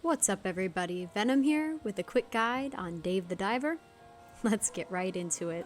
What's up everybody, Venom here with a quick guide on Dave the Diver. Let's get right into it.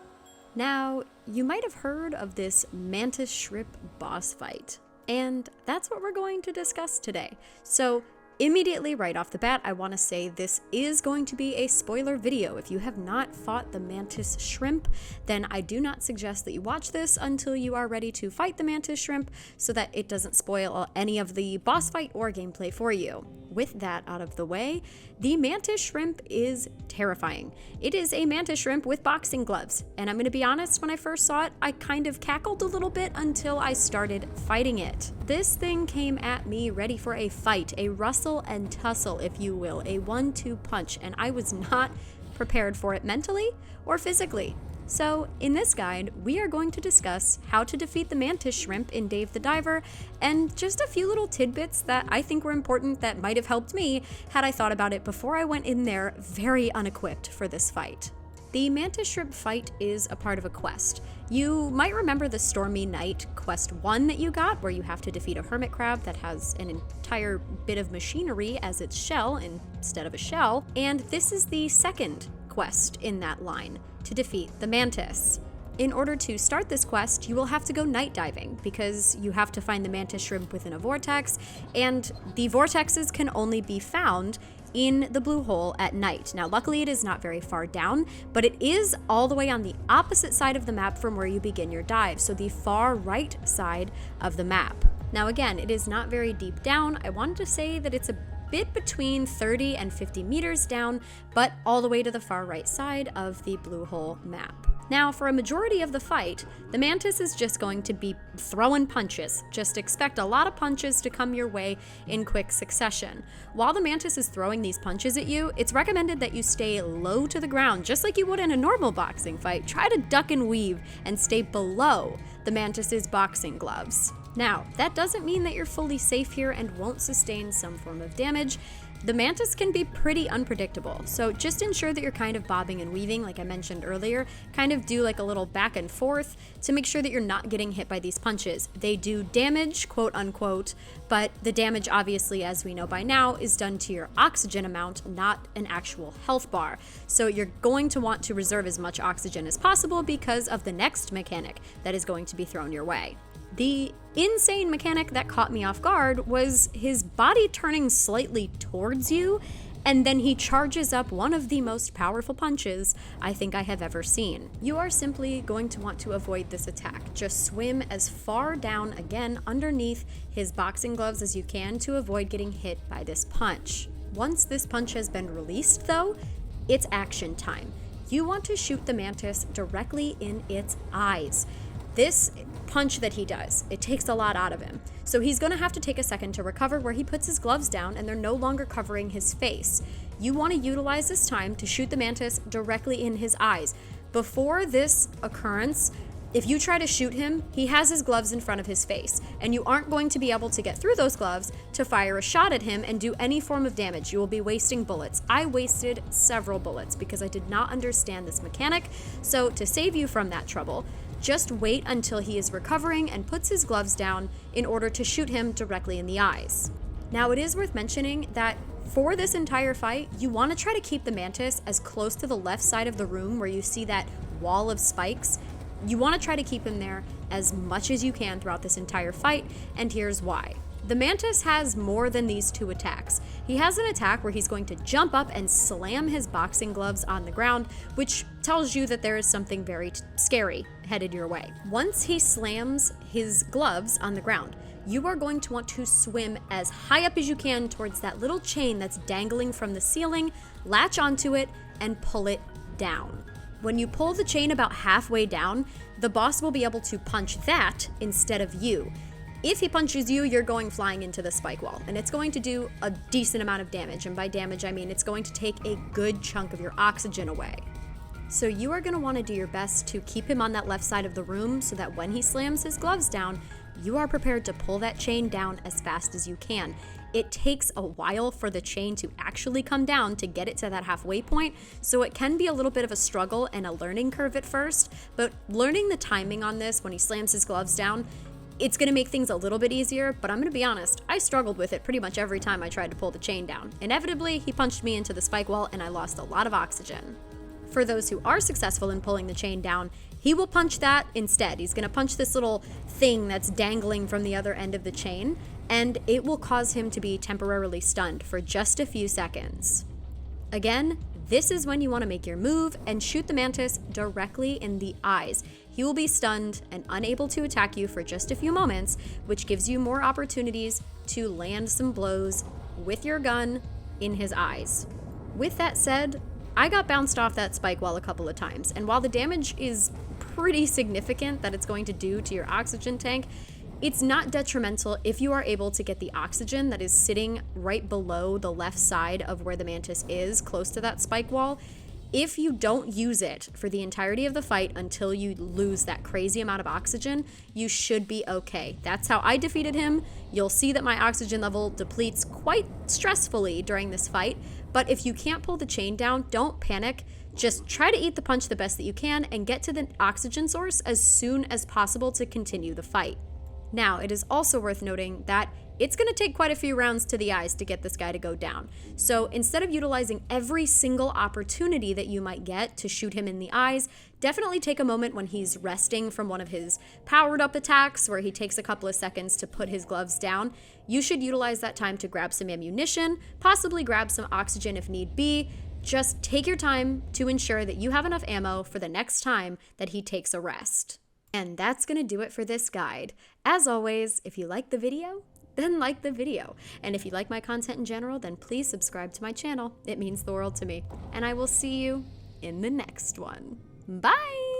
Now, you might have heard of this Mantis Shrimp boss fight, and that's what we're going to discuss today. So immediately right off the bat, I want to say this is going to be a spoiler video. If you have not fought the Mantis Shrimp, then I do not suggest that you watch this until you are ready to fight the Mantis Shrimp so that it doesn't spoil any of the boss fight or gameplay for you. With that out of the way, the Mantis Shrimp is terrifying. It is a Mantis Shrimp with boxing gloves, and I'm gonna be honest, when I first saw it, I kind of cackled a little bit until I started fighting it. This thing came at me ready for a fight, a rustle and tussle, if you will, a 1-2 punch, and I was not prepared for it mentally or physically. So in this guide, we are going to discuss how to defeat the Mantis Shrimp in Dave the Diver, and just a few little tidbits that I think were important that might have helped me had I thought about it before I went in there very unequipped for this fight. The Mantis Shrimp fight is a part of a quest. You might remember the Stormy Night Quest 1 that you got, where you have to defeat a hermit crab that has an entire bit of machinery as its shell instead of a shell, and this is the second quest in that line, to defeat the mantis. In order to start this quest, you will have to go night diving because you have to find the Mantis Shrimp within a vortex, and the vortexes can only be found in the blue hole at night. Now, luckily it is not very far down, but it is all the way on the opposite side of the map from where you begin your dive, so the far right side of the map. Now again, it is not very deep down. I wanted to say that it's a bit between 30 and 50 meters down, but all the way to the far right side of the blue hole map. Now, for a majority of the fight, the mantis is just going to be throwing punches. Just expect a lot of punches to come your way in quick succession. While the mantis is throwing these punches at you, it's recommended that you stay low to the ground, just like you would in a normal boxing fight. Try to duck and weave and stay below the mantis's boxing gloves. Now, that doesn't mean that you're fully safe here and won't sustain some form of damage. The mantis can be pretty unpredictable, so just ensure that you're kind of bobbing and weaving, like I mentioned earlier. Kind of do like a little back and forth to make sure that you're not getting hit by these punches. They do damage, quote unquote, but the damage, obviously, as we know by now, is done to your oxygen amount, not an actual health bar. So you're going to want to reserve as much oxygen as possible because of the next mechanic that is going to be thrown your way. The insane mechanic that caught me off guard was his body turning slightly towards you, and then he charges up one of the most powerful punches I think I have ever seen. You are simply going to want to avoid this attack. Just swim as far down, again, underneath his boxing gloves as you can to avoid getting hit by this punch. Once this punch has been released, though, it's action time. You want to shoot the mantis directly in its eyes. This punch that he does, it takes a lot out of him. So he's gonna have to take a second to recover where he puts his gloves down and they're no longer covering his face. You wanna utilize this time to shoot the mantis directly in his eyes. Before this occurrence, if you try to shoot him, he has his gloves in front of his face, and you aren't going to be able to get through those gloves to fire a shot at him and do any form of damage. You will be wasting bullets. I wasted several bullets because I did not understand this mechanic, so to save you from that trouble, just wait until he is recovering and puts his gloves down in order to shoot him directly in the eyes. Now, it is worth mentioning that for this entire fight, you want to try to keep the mantis as close to the left side of the room where you see that wall of spikes. You want to try to keep him there as much as you can throughout this entire fight, and here's why. The mantis has more than these two attacks. He has an attack where he's going to jump up and slam his boxing gloves on the ground, which tells you that there is something very scary headed your way. Once he slams his gloves on the ground, you are going to want to swim as high up as you can towards that little chain that's dangling from the ceiling, latch onto it, and pull it down. When you pull the chain about halfway down, the boss will be able to punch that instead of you. If he punches you, you're going flying into the spike wall, and it's going to do a decent amount of damage, and by damage I mean it's going to take a good chunk of your oxygen away. So you are going to want to do your best to keep him on that left side of the room so that when he slams his gloves down, you are prepared to pull that chain down as fast as you can. It takes a while for the chain to actually come down to get it to that halfway point, so it can be a little bit of a struggle and a learning curve at first, but learning the timing on this when he slams his gloves down, it's gonna make things a little bit easier, but I'm gonna be honest, I struggled with it pretty much every time I tried to pull the chain down. Inevitably, he punched me into the spike wall and I lost a lot of oxygen. For those who are successful in pulling the chain down, he will punch that instead. He's gonna punch this little thing that's dangling from the other end of the chain, and it will cause him to be temporarily stunned for just a few seconds. Again, this is when you want to make your move and shoot the mantis directly in the eyes. He will be stunned and unable to attack you for just a few moments, which gives you more opportunities to land some blows with your gun in his eyes. With that said, I got bounced off that spike wall a couple of times, and while the damage is pretty significant that it's going to do to your oxygen tank, it's not detrimental if you are able to get the oxygen that is sitting right below the left side of where the mantis is, close to that spike wall. If you don't use it for the entirety of the fight until you lose that crazy amount of oxygen, you should be okay. That's how I defeated him. You'll see that my oxygen level depletes quite stressfully during this fight, but if you can't pull the chain down, don't panic. Just try to eat the punch the best that you can and get to the oxygen source as soon as possible to continue the fight. Now, it is also worth noting that it's going to take quite a few rounds to the eyes to get this guy to go down. So instead of utilizing every single opportunity that you might get to shoot him in the eyes, definitely take a moment when he's resting from one of his powered up attacks where he takes a couple of seconds to put his gloves down. You should utilize that time to grab some ammunition, possibly grab some oxygen if need be. Just take your time to ensure that you have enough ammo for the next time that he takes a rest. And that's gonna do it for this guide. As always, if you like the video, then like the video. And if you like my content in general, then please subscribe to my channel. It means the world to me. And I will see you in the next one. Bye!